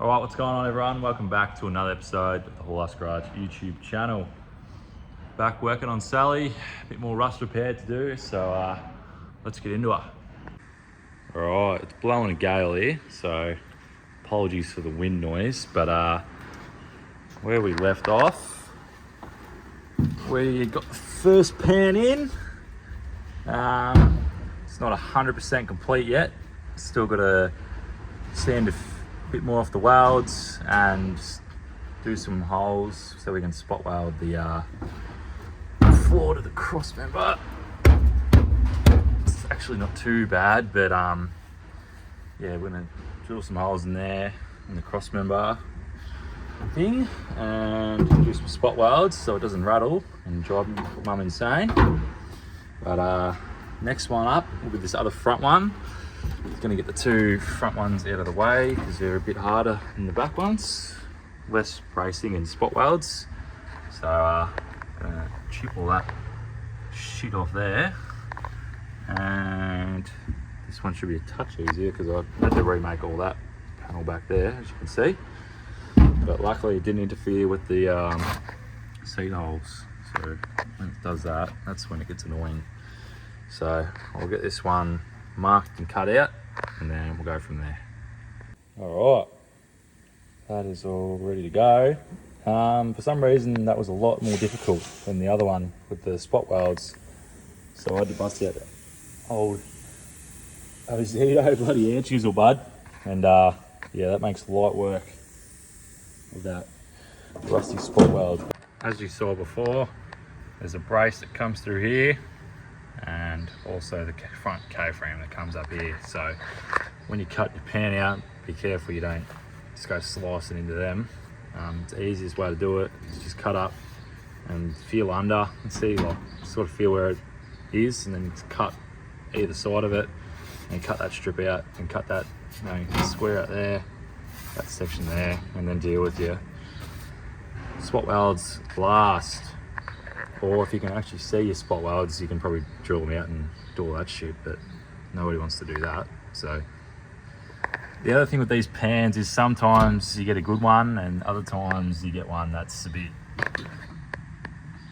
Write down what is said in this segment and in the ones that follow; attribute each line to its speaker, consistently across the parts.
Speaker 1: All right, what's going on, everyone? Welcome back to another episode of the Haul Us Garage YouTube channel. Back working on Sally, a bit more rust repair to do, so let's get into it. All right, it's blowing a gale here, so apologies for the wind noise, but where we left off, we got the first pan in. It's not 100% complete yet. Still got to sand a bit more off the welds and do some holes so we can spot weld the floor to the cross member. It's actually not too bad, but yeah, we're gonna drill some holes in there in the cross member thing and do some spot welds so it doesn't rattle and drive mum insane. But next one up will be this other front one. Going to get the two front ones out of the way because they're a bit harder than the back ones. Less bracing and spot welds. So gonna chip all that shit off there. And this one should be a touch easier because I had to remake all that panel back there, as you can see. But luckily it didn't interfere with the seat holes. So when it does that, that's when it gets annoying. So I'll get this one marked and cut out, and then we'll go from there. All right, that is all ready to go. For some reason that was a lot more difficult than the other one with the spot welds, so I had to bust out old Ozito bloody air chisel, bud, and yeah, that makes light work of that rusty spot weld. As you saw before, there's a brace that comes through here and also the front K-frame that comes up here. So when you cut your pan out, be careful you don't just go slicing into them. It's the easiest way to do it is just cut up and feel under and see, like, sort of feel where it is, and then cut either side of it and cut that strip out and cut that, you know, square out there, that section there, and then deal with your spot welds last. Or if you can actually see your spot welds, you can probably drill them out and do all that shit, but nobody wants to do that. So the other thing with these pans is sometimes you get a good one and other times you get one that's a bit,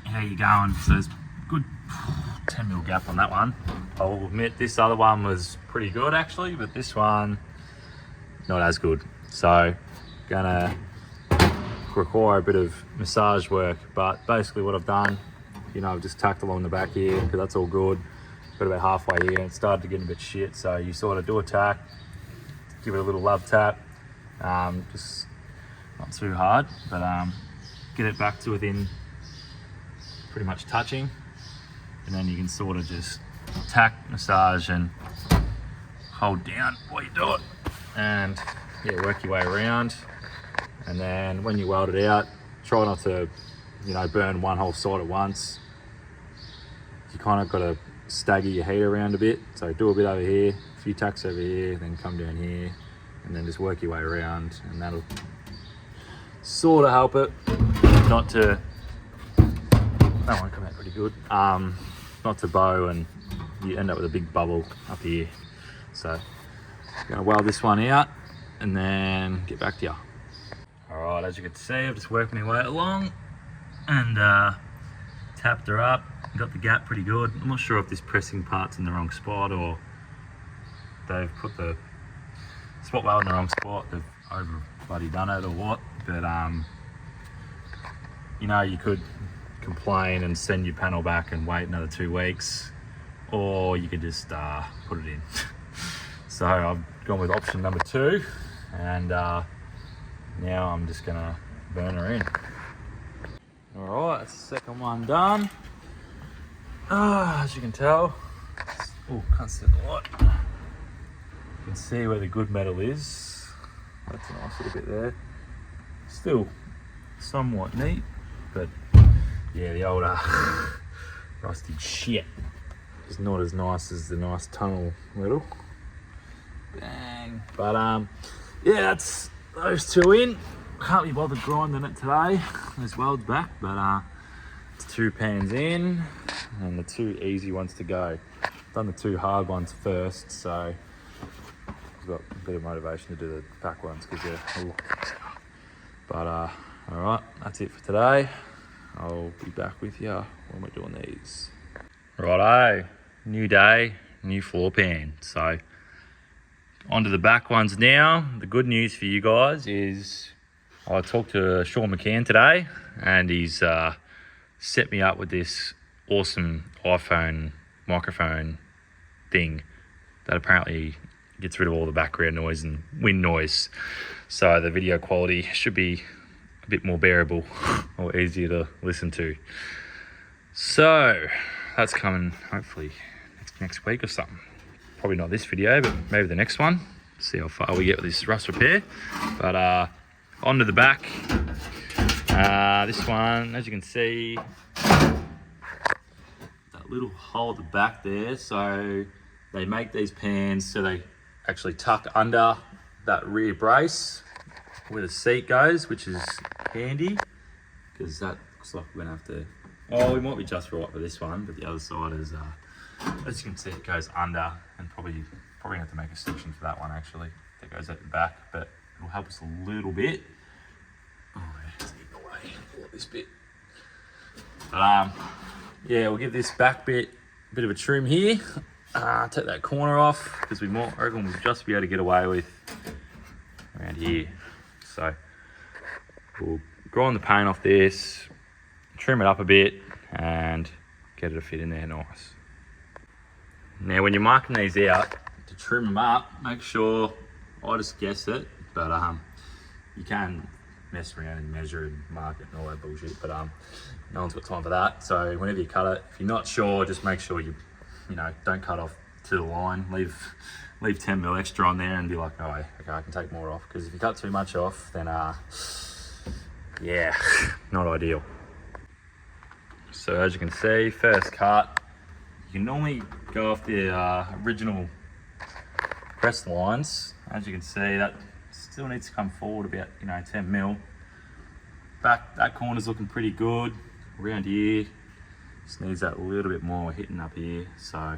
Speaker 1: how you going? So there's a good 10 mil gap on that one. I'll admit this other one was pretty good actually, but this one, not as good. So gonna require a bit of massage work, but basically what I've done, you know, I've just tacked along the back here because that's all good. Got about halfway here and it started to get a bit shit, so you sort of do a tack, give it a little love tap, just not too hard, but get it back to within pretty much touching, and then you can sort of just tack, massage and hold down while you do it, and yeah, work your way around. And then when you weld it out, try not to, you know, burn one whole side at once. You kind of got to stagger your heat around a bit. So do a bit over here, a few tacks over here, then come down here, and then just work your way around, and that'll sort of help it not to, that won't come out pretty good, not to bow and you end up with a big bubble up here. So I'm gonna weld this one out and then get back to you. Alright, as you can see, I've just worked my way along and tapped her up, got the gap pretty good. I'm not sure if this pressing part's in the wrong spot or they've put the spot weld in the wrong spot, they've over bloody done it or what, but you know, you could complain and send your panel back and wait another 2 weeks, or you could just put it in. So I've gone with option number 2, and now I'm just gonna burn her in. All right, that's the second one done. As you can tell, oh, can't see the light. You can see where the good metal is. That's a nice little bit there. Still somewhat neat, but yeah, the old rusted shit is not as nice as the nice tunnel metal. Bang. But yeah, that's those two in. Can't be bothered grinding it today. Those welds back, but it's 2 pans in and the 2 easy ones to go. Done the 2 hard ones first, so I've got a bit of motivation to do the back ones because they're a lot easier. But all right, that's it for today. I'll be back with you when we're doing these. Righto, new day, new floor pan. So onto the back ones now. The good news for you guys is I talked to Sean McCann today, and he's set me up with this awesome iPhone microphone thing that apparently gets rid of all the background noise and wind noise. So the video quality should be a bit more bearable or easier to listen to. So that's coming hopefully next week or something. Probably not this video, but maybe the next one. See how far we get with this rust repair. But onto the back. This one, as you can see, that little hole at the back there. So they make these pans so they actually tuck under that rear brace where the seat goes, which is handy because that looks like we're gonna have to. Oh, we might be just right for this one, but the other side is, as you can see, it goes under, and probably have to make a section for that one actually. That goes at the back, but it'll help us a little bit. Oh, it's eating away all this bit. But yeah, we'll give this back bit a bit of a trim here. Take that corner off because I reckon we'll just be able to get away with around here. So we'll grind the paint off this, trim it up a bit, and get it to fit in there nice. Now, when you're marking these out to trim them up, make sure, I just guess it, but you can mess around and measure and mark it and all that bullshit, but no one's got time for that. So whenever you cut it, if you're not sure, just make sure you don't cut off to the line. Leave 10 mil extra on there and be like, oh, okay, I can take more off. Because if you cut too much off, then yeah, not ideal. So as you can see, first cut, you can normally go off the original press lines. As you can see, that still needs to come forward about 10 mil. That corner's looking pretty good. Around here, just needs that little bit more hitting up here. So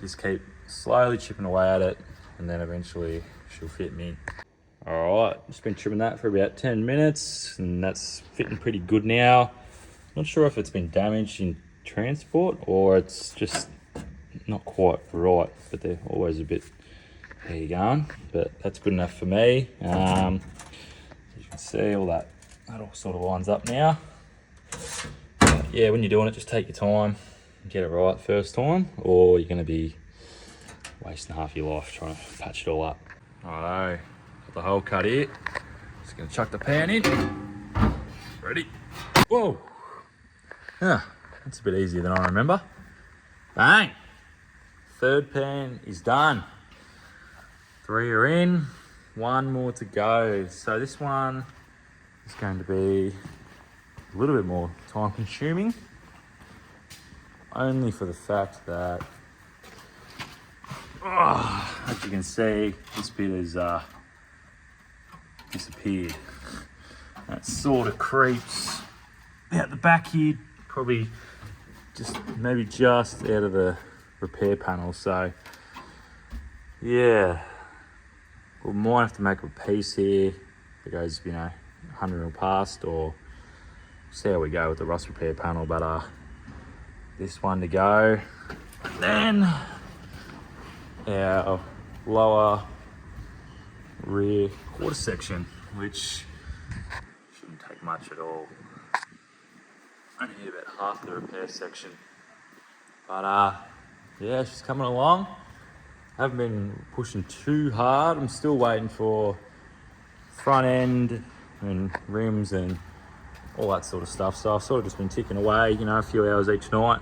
Speaker 1: just keep slowly chipping away at it, and then eventually she'll fit me. All right, just been trimming that for about 10 minutes, and that's fitting pretty good now. Not sure if it's been damaged in transport or it's just not quite right, but they're always a bit, there you going, but that's good enough for me. As you can see, all that all sort of lines up now. But yeah, when you're doing it, just take your time and get it right first time, or you're going to be wasting half your life trying to patch it all up. Righto, got the hole cut here. Just going to chuck the pan in. Ready? Whoa! Yeah, that's a bit easier than I remember. Bang! Third pan is done. 3 are in, 1 more to go. So this one is going to be a little bit more time consuming, only for the fact that, as you can see, this bit has disappeared. That sort of creeps out the back here, probably maybe just out of the repair panel. So yeah, we might have to make a piece here that goes 100 mil past, or see how we go with the rust repair panel. But this one to go, then our lower rear quarter section, which shouldn't take much at all. Only need about half the repair section, but yeah, she's coming along. I haven't been pushing too hard. I'm still waiting for front end and rims and all that sort of stuff. So I've sort of just been ticking away, a few hours each night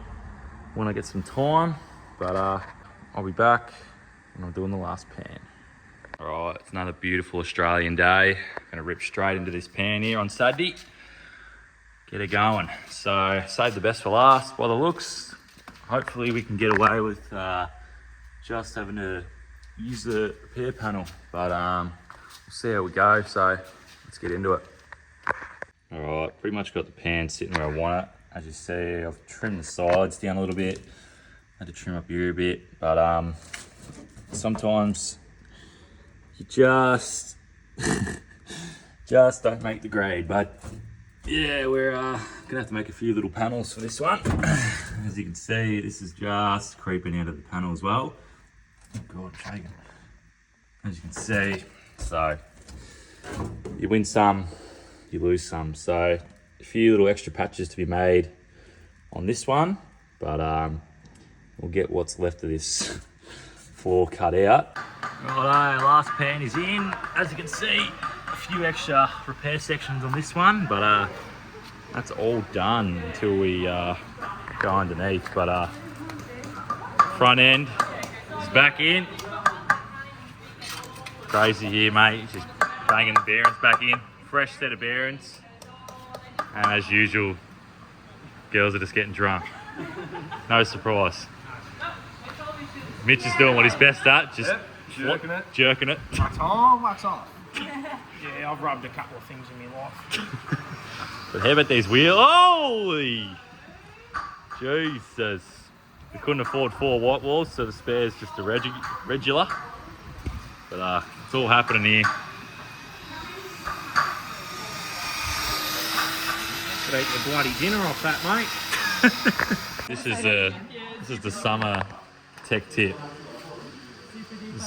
Speaker 1: when I get some time. But I'll be back when I'm doing the last pan. All right, it's another beautiful Australian day. Gonna rip straight into this pan here on Saturday. Get it going. So save the best for last by the looks. Hopefully we can get away with just having to use the repair panel, but we'll see how we go. So let's get into it. All right, pretty much got the pan sitting where I want it. As you see, I've trimmed the sides down a little bit. Had to trim up here a bit, but sometimes you just just don't make the grade. But yeah, we're gonna have to make a few little panels for this one. As you can see, this is just creeping out of the panel as well. Oh God, shaking. As you can see, so you win some, you lose some. So a few little extra patches to be made on this one, but we'll get what's left of this floor cut out. Righto, last pan is in. As you can see, a few extra repair sections on this one, but that's all done until we go underneath. But front end is back in. Crazy here, mate. Just banging the bearings back in. Fresh set of bearings. And as usual, girls are just getting drunk. No surprise. Mitch is doing what he's best at, just jerking it.
Speaker 2: Wax on, wax off. Yeah, I've rubbed a couple of things in my life.
Speaker 1: But how about these wheels? Holy! Jesus. We couldn't afford 4 white walls, so the spare's just a regular. But it's all happening here.
Speaker 2: Could eat your bloody dinner off that, mate.
Speaker 1: This is the summer tech tip.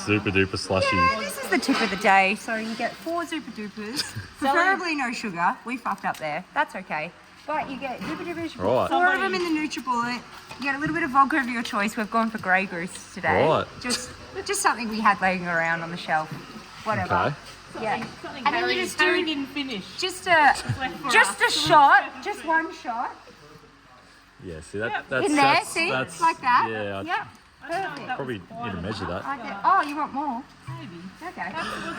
Speaker 1: Super duper slushy.
Speaker 3: Yeah, this is the tip of the day. So you get 4 Super Dupers, preferably no sugar. We fucked up there. That's okay. But you get Super Dupers,
Speaker 1: Right.
Speaker 3: 4 of them in the NutriBullet. You get a little bit of vodka of your choice. We've gone for Grey Goose today.
Speaker 1: Right.
Speaker 3: Just something we had laying around on the shelf. Whatever.
Speaker 1: Okay.
Speaker 3: Yeah.
Speaker 4: Something
Speaker 3: And then
Speaker 4: Harry,
Speaker 3: you just
Speaker 4: Harry
Speaker 3: do
Speaker 4: didn't finish.
Speaker 3: just a shot, just one shot
Speaker 1: Yeah, see that's
Speaker 3: in there. See,
Speaker 1: that's,
Speaker 3: like that.
Speaker 1: Yeah,
Speaker 3: Yeah. Perfect.
Speaker 1: probably need to measure that.
Speaker 3: Like that. Oh, you want more?
Speaker 4: Maybe.
Speaker 3: Okay.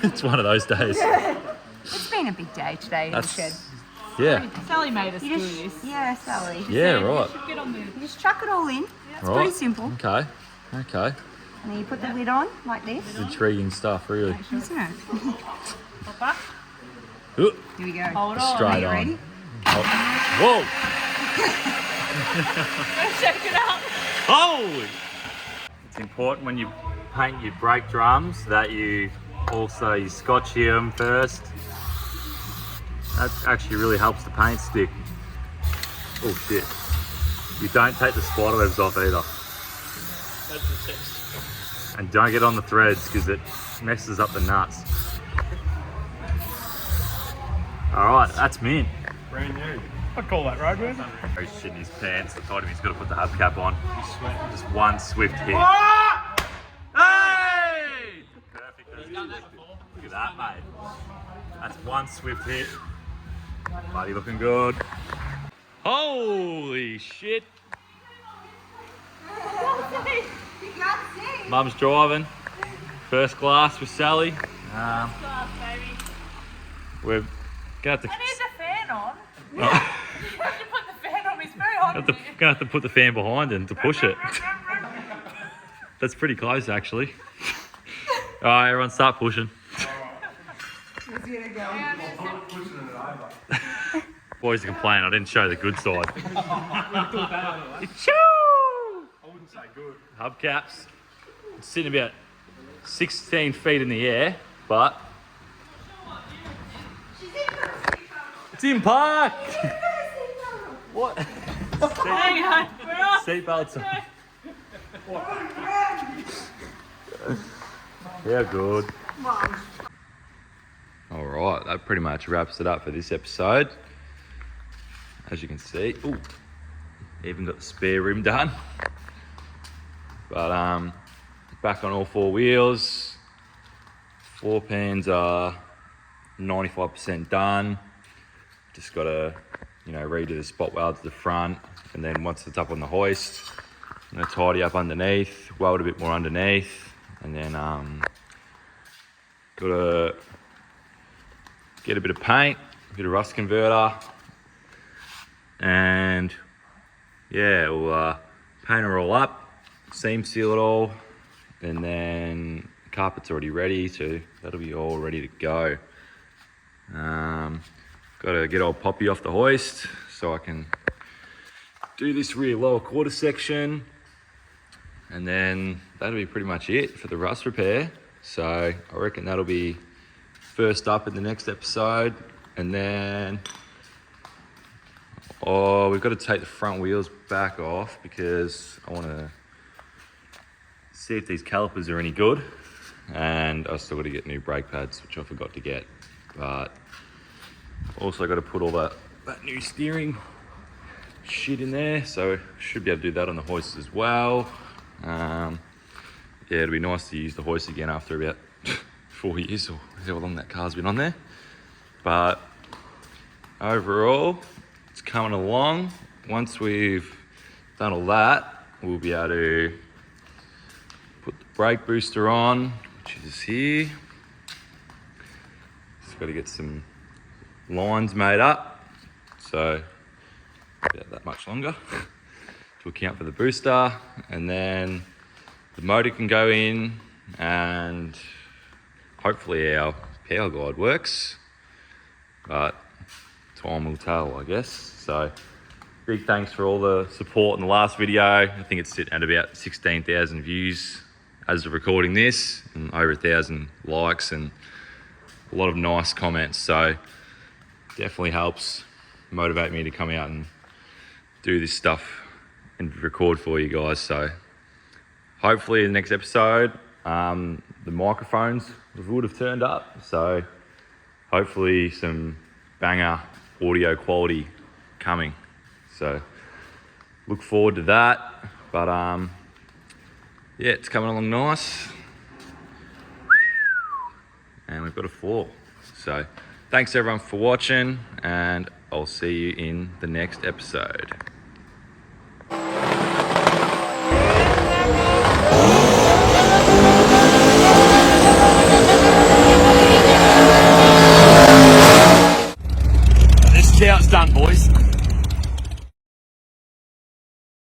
Speaker 1: It's one of those days.
Speaker 3: It's been a big day today in the
Speaker 1: That's
Speaker 3: shed.
Speaker 1: yeah,
Speaker 4: Sally made us
Speaker 3: You
Speaker 4: do
Speaker 3: just,
Speaker 4: this.
Speaker 3: yeah, Sally.
Speaker 1: yeah,
Speaker 4: You
Speaker 1: right.
Speaker 4: should get on the...
Speaker 3: You just chuck it all in. It's
Speaker 1: Right.
Speaker 3: pretty simple.
Speaker 1: Okay, okay.
Speaker 3: And then you put the lid on like this.
Speaker 1: Intriguing stuff, really.
Speaker 3: Isn't it?
Speaker 4: Papa.
Speaker 1: Ooh,
Speaker 3: Here we go.
Speaker 4: Hold on.
Speaker 3: Are
Speaker 1: straight
Speaker 3: you
Speaker 1: on.
Speaker 3: ready?
Speaker 1: Oh. Whoa!
Speaker 4: Shake it up.
Speaker 1: Holy! It's important when you paint your brake drums that you scotch here them first. That actually really helps the paint stick. Oh shit. You don't take the spider webs off either.
Speaker 2: That's the test.
Speaker 1: And don't get on the threads because it messes up the nuts. Alright, that's mint.
Speaker 2: Brand new. I'd call that roadworthy.
Speaker 1: He's shitting his pants. I told him he's got to put the hubcap on. Just one swift hit. Hey! Perfect. Look at that, mate. That's one swift hit. Buddy looking good. Holy shit. Mum's driving. First class with Sally. We're gonna have to.
Speaker 4: I need the fan on. You have to put the fan on. It's very hot in here.
Speaker 1: Gonna have to put the fan behind him to push it. That's pretty close, actually. All right, everyone, start pushing. Boys are complaining I didn't show the good side. Choo!
Speaker 2: I wouldn't say good.
Speaker 1: Hubcaps. It's sitting about 16 feet in the air, but it's in park. What?
Speaker 4: Hang on. We're off.
Speaker 1: Seatbelts on. Yeah, good. All right, that pretty much wraps it up for this episode. As you can see, ooh, even got the spare rim done. But back on all 4 wheels. Floor pans are 95% done. Just gotta, redo the spot weld to the front, and then once it's up on the hoist, I'm gonna tidy up underneath, weld a bit more underneath, and then gotta get a bit of paint, a bit of rust converter, and yeah, we'll paint her all up, seam seal it all, and then the carpet's already ready, so that'll be all ready to go. Got to get old Poppy off the hoist so I can do this rear lower quarter section, and then that'll be pretty much it for the rust repair. So I reckon that'll be first up in the next episode. And then, we've got to take the front wheels back off because I want to see if these calipers are any good. And I still got to get new brake pads, which I forgot to get. But also got to put all that new steering shit in there, so should be able to do that on the hoist as well. Yeah, it'll be nice to use the hoist again after about 4 years or how long that car's been on there. But overall, it's coming along. Once we've done all that, we'll be able to put the brake booster on, which is here. Just got to get some lines made up, so about that much longer to account for the booster, and then the motor can go in and hopefully our power guide works, but time will tell, I guess. So big thanks for all the support in the last video. I think it's sitting at about 16,000 views as of recording this, and over 1,000 likes and a lot of nice comments, so definitely helps motivate me to come out and do this stuff and record for you guys. So hopefully in the next episode, the microphones would have turned up. So hopefully some banger audio quality coming. So look forward to that. But yeah, it's coming along nice. And we've got a 4. So thanks everyone for watching, and I'll see you in the next episode. This is how it's done, boys.